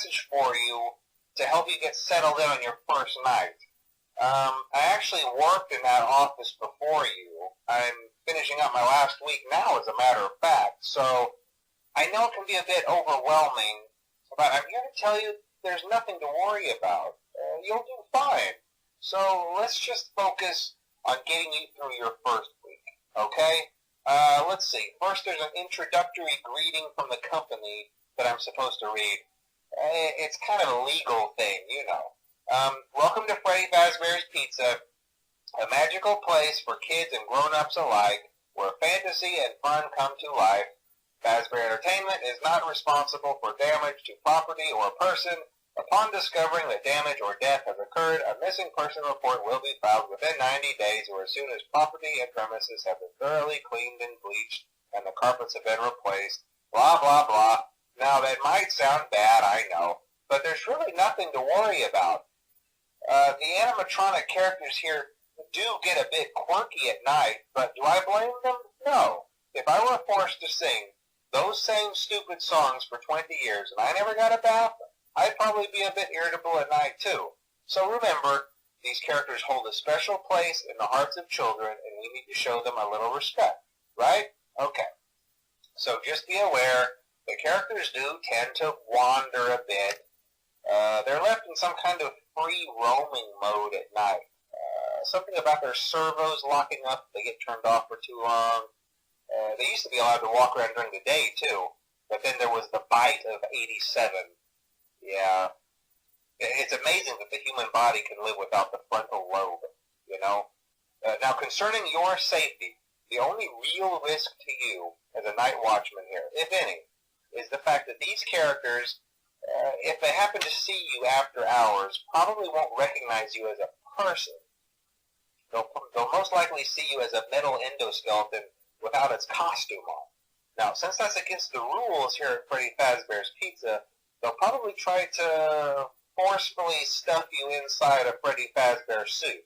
message for you to help you get settled in on your first night. I actually worked in that office before you. I'm finishing up my last week now, as a matter of fact, so I know it can be a bit overwhelming, but I'm here to tell you there's nothing to worry about. You'll do fine. So let's just focus on getting you through your first week, okay? Let's see. First, there's an introductory greeting from the company that I'm supposed to read. It's kind of a legal thing, you know. Welcome to Freddy Fazbear's Pizza, a magical place for kids and grown-ups alike, where fantasy and fun come to life. Fazbear Entertainment is not responsible for damage to property or person. Upon discovering that damage or death has occurred, a missing person report will be filed within 90 days or as soon as property and premises have been thoroughly cleaned and bleached and the carpets have been replaced. Blah, blah, blah. Now, that might sound bad, I know, but there's really nothing to worry about. The animatronic characters here do get a bit quirky at night, but do I blame them? No. If I were forced to sing those same stupid songs for 20 years and I never got a bath, I'd probably be a bit irritable at night too. So remember, these characters hold a special place in the hearts of children and we need to show them a little respect, right? Okay. So just be aware, the characters do tend to wander a bit. They're left in some kind of free roaming mode at night. Something about their servos locking up if they get turned off for too long. They used to be allowed to walk around during the day too, but then there was the bite of 87. Yeah. It's amazing that the human body can live without the frontal lobe, you know? Now, concerning your safety, the only real risk to you as a night watchman here, if any, is the fact that these characters, if they happen to see you after hours, probably won't recognize you as a person. They'll most likely see you as a metal endoskeleton without its costume on. Now, since that's against the rules here at Freddy Fazbear's Pizza, they'll probably try to forcefully stuff you inside a Freddy Fazbear suit.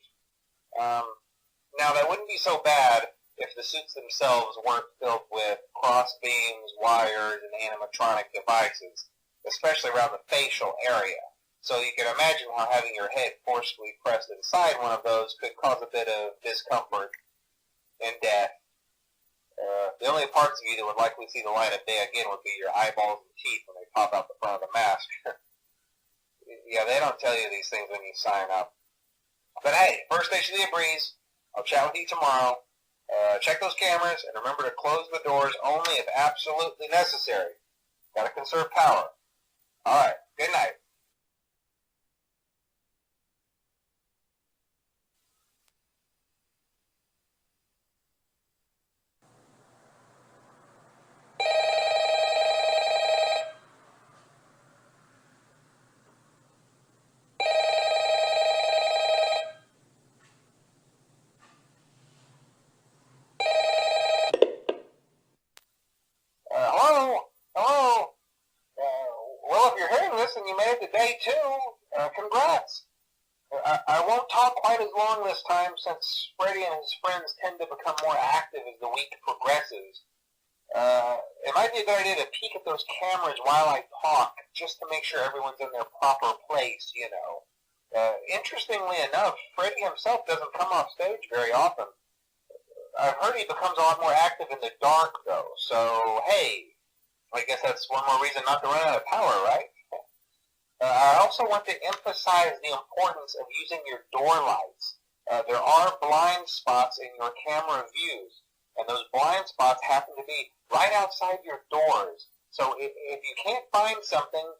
Now, that wouldn't be so bad if the suits themselves weren't filled with cross beams, wires, and animatronic devices, especially around the facial area. So you can imagine how having your head forcefully pressed inside one of those could cause a bit of discomfort and death. The only parts of you that would likely see the light of day again would be your eyeballs and teeth when they pop out the front of the mask. Yeah, they don't tell you these things when you sign up. But hey, first station of the breeze. I'll chat with you tomorrow. Check those cameras and remember to close the doors only if absolutely necessary. Gotta conserve power. Alright, good night. Hello? Hello? Well, if you're hearing this and you made it to day 2, congrats. I won't talk quite as long this time since Freddy and his friends tend to become more active as the week progresses. It might be a good idea to peek at those cameras while I talk, just to make sure everyone's in their proper place, you know. Interestingly enough, Freddy himself doesn't come off stage very often. I've heard he becomes a lot more active in the dark, though, so hey, I guess that's one more reason not to run out of power, right? I also want to emphasize the importance of using your door lights. There are blind spots in your camera views, and those blind spots happen to be right outside your doors. So if you can't find something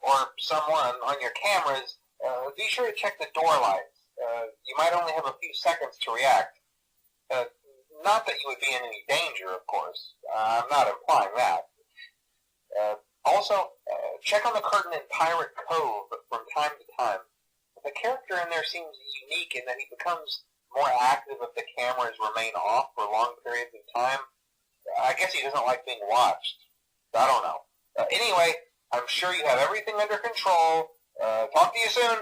or someone on your cameras, be sure to check the door lights. You might only have a few seconds to react. Not that you would be in any danger, of course. I'm not implying that. Also, check on the curtain in Pirate Cove from time to time. The character in there seems unique in that he becomes more active if the cameras remain off for long periods of time. I guess he doesn't like being watched. I don't know. Anyway, I'm sure you have everything under control. Talk to you soon.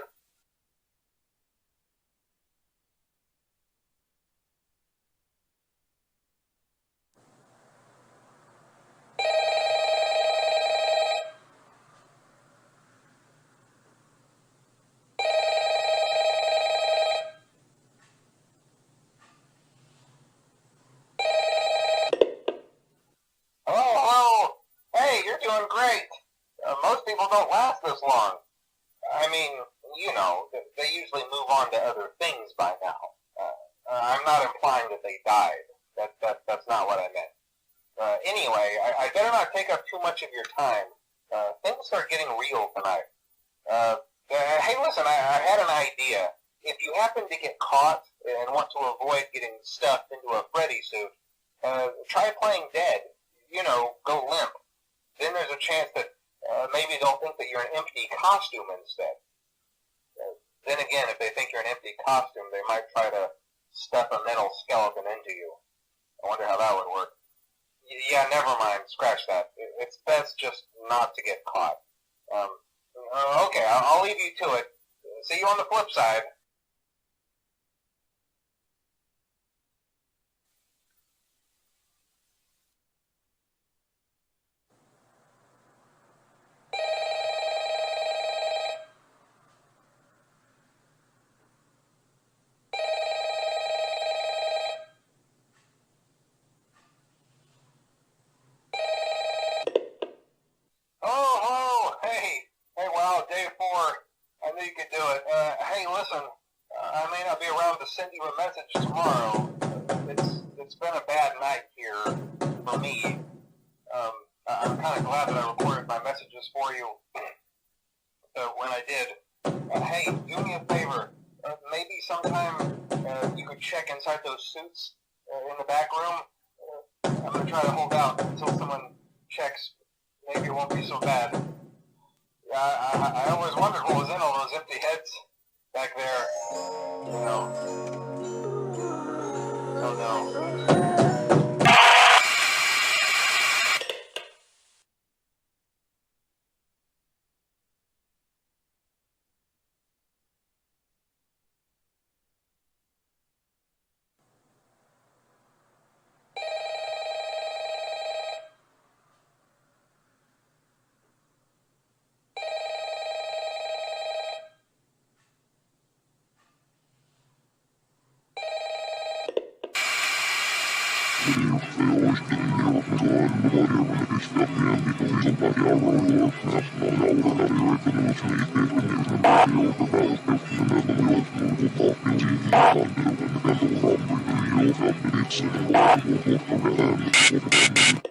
don't last this long. I mean, you know, they usually move on to other things by now. I'm not implying that they died. That's not what I meant. Anyway, I better not take up too much of your time. Things are getting real tonight. Hey, listen, I had an idea. If you happen to get caught and want to avoid getting stuffed into a Freddy suit, try playing dead. You know, go limp. Then there's a chance that maybe they'll think that you're an empty costume instead. Then again, if they think you're an empty costume, they might try to stuff a metal skeleton into you. I wonder how that would work. Yeah, never mind. Scratch that. It's best just not to get caught. Okay, I'll leave you to it. See you on the flip side. Oh, hey, wow, day 4. I knew you could do it. Hey, listen, I may not be around to send you a message tomorrow. It's been a bad night here for me. I'm kind of glad that I recorded my messages for you when I did. Hey, do me a favor. Maybe sometime you could check inside those suits in the back room. I'm going to try to hold out until someone checks. Maybe it won't be so bad. I always wondered what was in all those empty heads back there. You know. Oh no. It's